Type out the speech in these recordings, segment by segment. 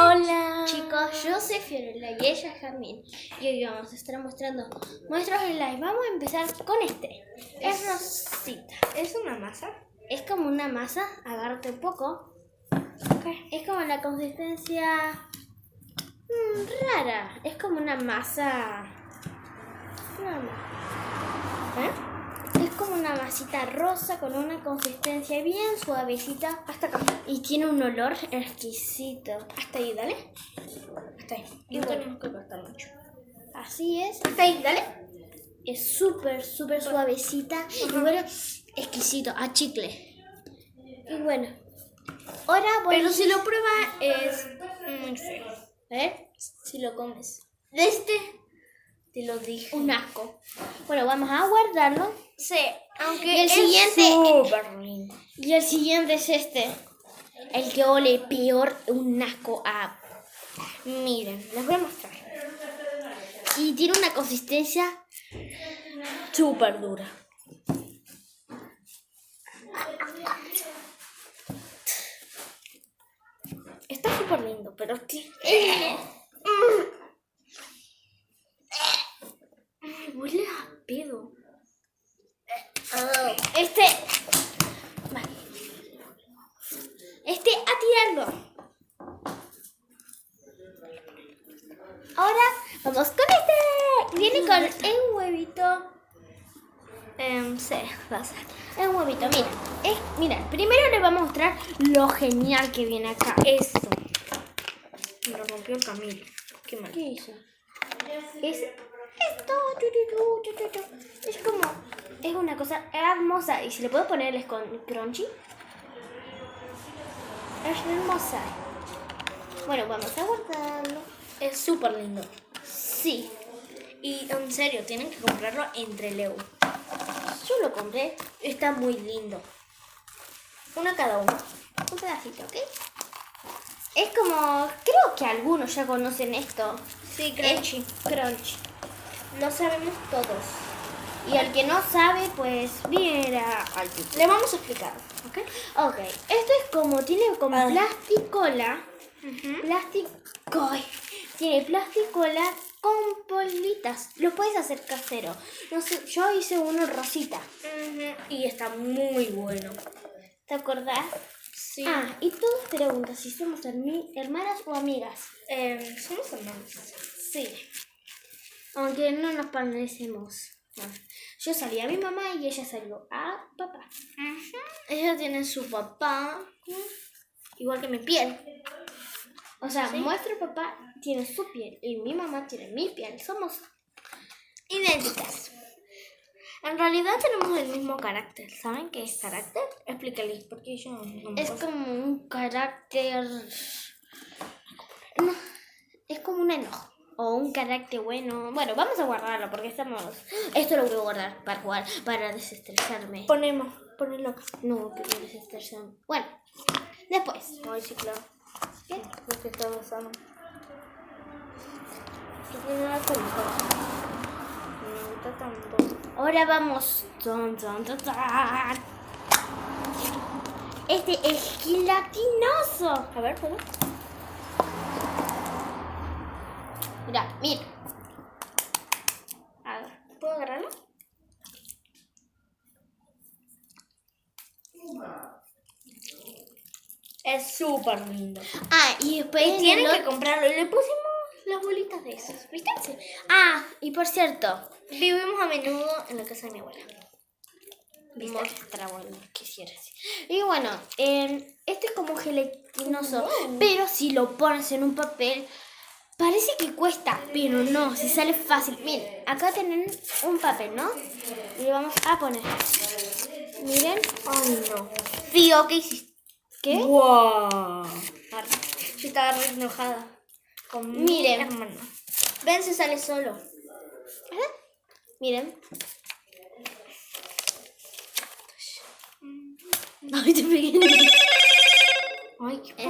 Hola chicos, yo soy Fiorella y ella es Jamín. Y hoy vamos a estar mostrando nuestros slides. Vamos a empezar con este. Es rosita. ¿Es una masa? Es como una masa, agárrate un poco. Okay. Es como la consistencia rara. Es como una masa. Es como una masita rosa con una consistencia bien suavecita. Hasta acá. Y tiene un olor exquisito. Hasta ahí, dale. Hasta ahí. Y No bueno, tenemos que cortar mucho. así es. Hasta ahí, dale. Es súper suavecita. Y bueno, exquisito, a chicle. Y bueno, ahora voy. Pero si lo prueba es muy feo. Si lo comes. Te lo dije. Un asco. Bueno, vamos a guardarlo. Sí, aunque Y el es siguiente. súper lindo. Y el siguiente es este. El que ole peor, un asco a. Miren, les voy a mostrar. Y tiene una consistencia Súper dura. Está súper lindo, pero es que... Huele a pedo. a tirarlo. Ahora vamos con este. Viene con un huevito. Sí, va a ser. Es un huevito, mira, primero les voy a mostrar lo genial que viene acá. Esto. Me lo rompió el Camilo. Qué mal. ¿Qué hizo? Es esto. Es como, es una cosa hermosa. Y si le puedo ponerles con crunchy. Es hermosa. Bueno, vamos a guardarlo. Es súper lindo. Sí, Y en serio, tienen que comprarlo entre Leo. yo lo compré. Está muy lindo. Una cada uno. Un pedacito, ¿ok? Es como, creo que algunos ya conocen esto. Sí, crunchy. Es crunchy. Lo sabemos todos. Y al que no sabe, pues viera al tipo. Le vamos a explicar, ¿ok? Ok, esto es como, tiene como plasticola. Tiene plasticola con bolitas. Lo puedes hacer casero. No sé, yo hice uno rosita. Y está muy bueno. ¿Te acordás? Sí. Ah, y todos preguntan si somos hermanas o amigas. Somos hermanos. Sí. Aunque no nos parecemos. Bueno, yo salí a mi mamá y ella salió a papá. Ella tiene su papá, igual que mi piel. O sea, ¿Sí? nuestro papá tiene su piel y mi mamá tiene mi piel. Somos Idénticas. En realidad tenemos el mismo carácter. ¿Saben qué es carácter? Explícales, porque yo no me es acuerdo. como un carácter. No, es como un enojo. O un carácter bueno. Bueno, vamos a guardarlo porque estamos. Esto lo voy a guardar para jugar, para desestresarme. Ponelo acá. No, que quiero desestresarme. Bueno, después. Ay, sí, claro. ¿Qué? Porque estamos sanos. ¿Qué tiene la culpa? Me gusta tanto. Ahora vamos. Este es gelatinoso. A ver, ¿puedo? Mira. A ver, ¿puedo agarrarlo? Es súper lindo. Ah, y después Y tienen el que comprarlo. Le pusimos las bolitas de esas, ¿viste? Sí. Ah, y por cierto, Vivimos a menudo en la casa de mi abuela. ¿Viste? mostra, bueno, quisiera decir. Y bueno, este es como gelatinoso, pero si lo pones en un papel, parece que cuesta, pero no, si sale fácil. Miren, acá tienen un papel, ¿no? Y le vamos a poner. Miren. Ay, no. Fío, ¿qué hiciste? ¿Qué? ¡Wow! Yo estaba re enojada con Miren. mi hermano. Ven, se sale solo. Miren. Ay, te pegué. Ay, ¿qué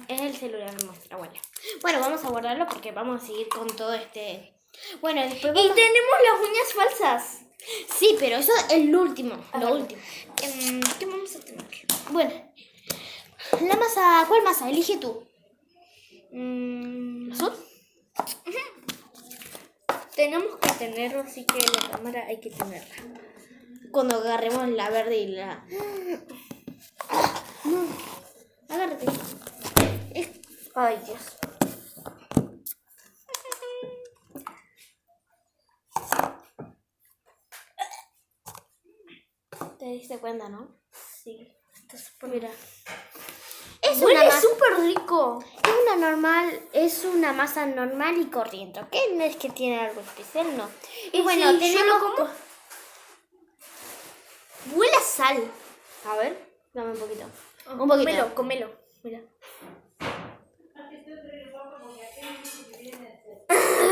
Es el celular de nuestra abuela. Bueno, vamos a guardarlo porque vamos a seguir con todo este. Bueno, después Y vamos. tenemos las uñas falsas. Sí, pero eso es el último. Lo ver. último. ¿Qué vamos a tener? Bueno, la masa. ¿Cuál masa? Elige tú. ¿Azul? Tenemos que tenerlo, así que la cámara hay que tenerla. Cuando agarremos la verde y la... No, agárrate. Ay, Dios. ¿Te diste cuenta, no? Sí. Mira. Huele súper rico. Es una masa normal y corriente, ¿ok? No es que tiene algo especial, no. Y ¿Y bueno, si tenemos... yo lo como? Huele a sal. A ver, dame un poquito. Un poquito. Cómelo. Mira.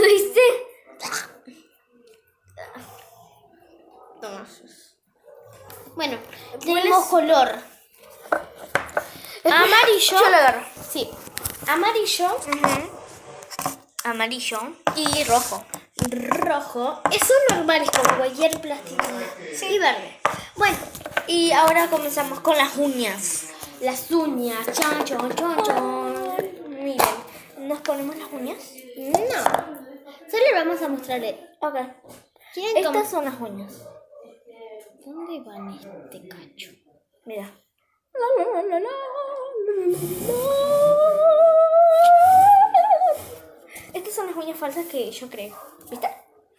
¿Viste? Toma. Bueno, ¿Hueles? tenemos color. Amarillo. Yo lo agarro. Sí. Amarillo. Amarillo y rojo. Rojo. Son normales como cualquier plástico. Sí. Y verde. Bueno, Y ahora comenzamos con las uñas. las uñas. Chon, chon, chon, chon. Miren, ¿nos ponemos las uñas? No. Solo vamos a mostrarle. Ok. ¿Quieren Estas son las uñas. ¿Dónde van este cacho? Mira. Estas son las uñas falsas que yo creo. ¿Viste?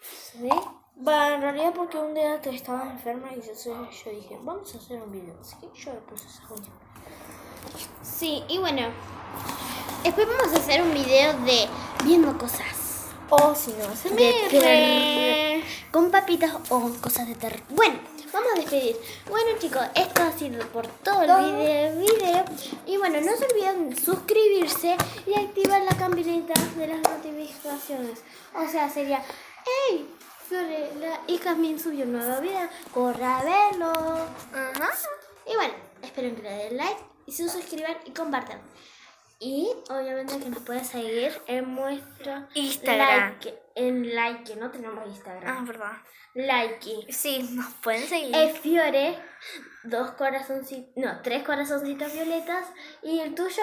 ¿Sí? Va, en realidad porque un día te estabas enferma y yo dije, vamos a hacer un video. Así que yo le puse esas uñas. Sí, y bueno. Después vamos a hacer un video de viendo cosas. O si no, se De terror. Con papitas o cosas de terror. Bueno, vamos a despedir. Bueno, chicos, esto ha sido por todo el video. Y bueno, no se olviden suscribirse y activar la campanita de las notificaciones. O sea, sería, ¡hey! Fiorella y Jasmine subió un nuevo video. ¡Corre a verlo! Ajá. Y bueno, espero que le den like y se suscriban y compartan. Y obviamente que nos pueden seguir en nuestro Instagram. Like, no tenemos Instagram. Ah, verdad. Like. Sí, nos pueden seguir. Es Fiore, 3 corazoncitos violetas. Y el tuyo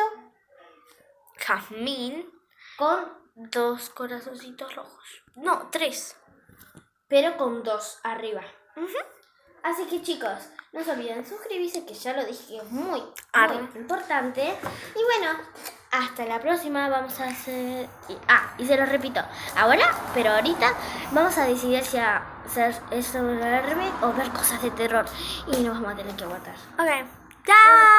Jazmín, con, 2 corazoncitos rojos. No, 3. pero con 2 arriba. Ujú. Así que chicos, no se olviden suscribirse, que ya lo dije, que es muy importante. Y bueno, hasta la próxima vamos a hacer... y se lo repito, pero ahorita vamos a decidir si hacer esto o ver cosas de terror. Y nos vamos a tener que aguantar. Ok. ¡Chao!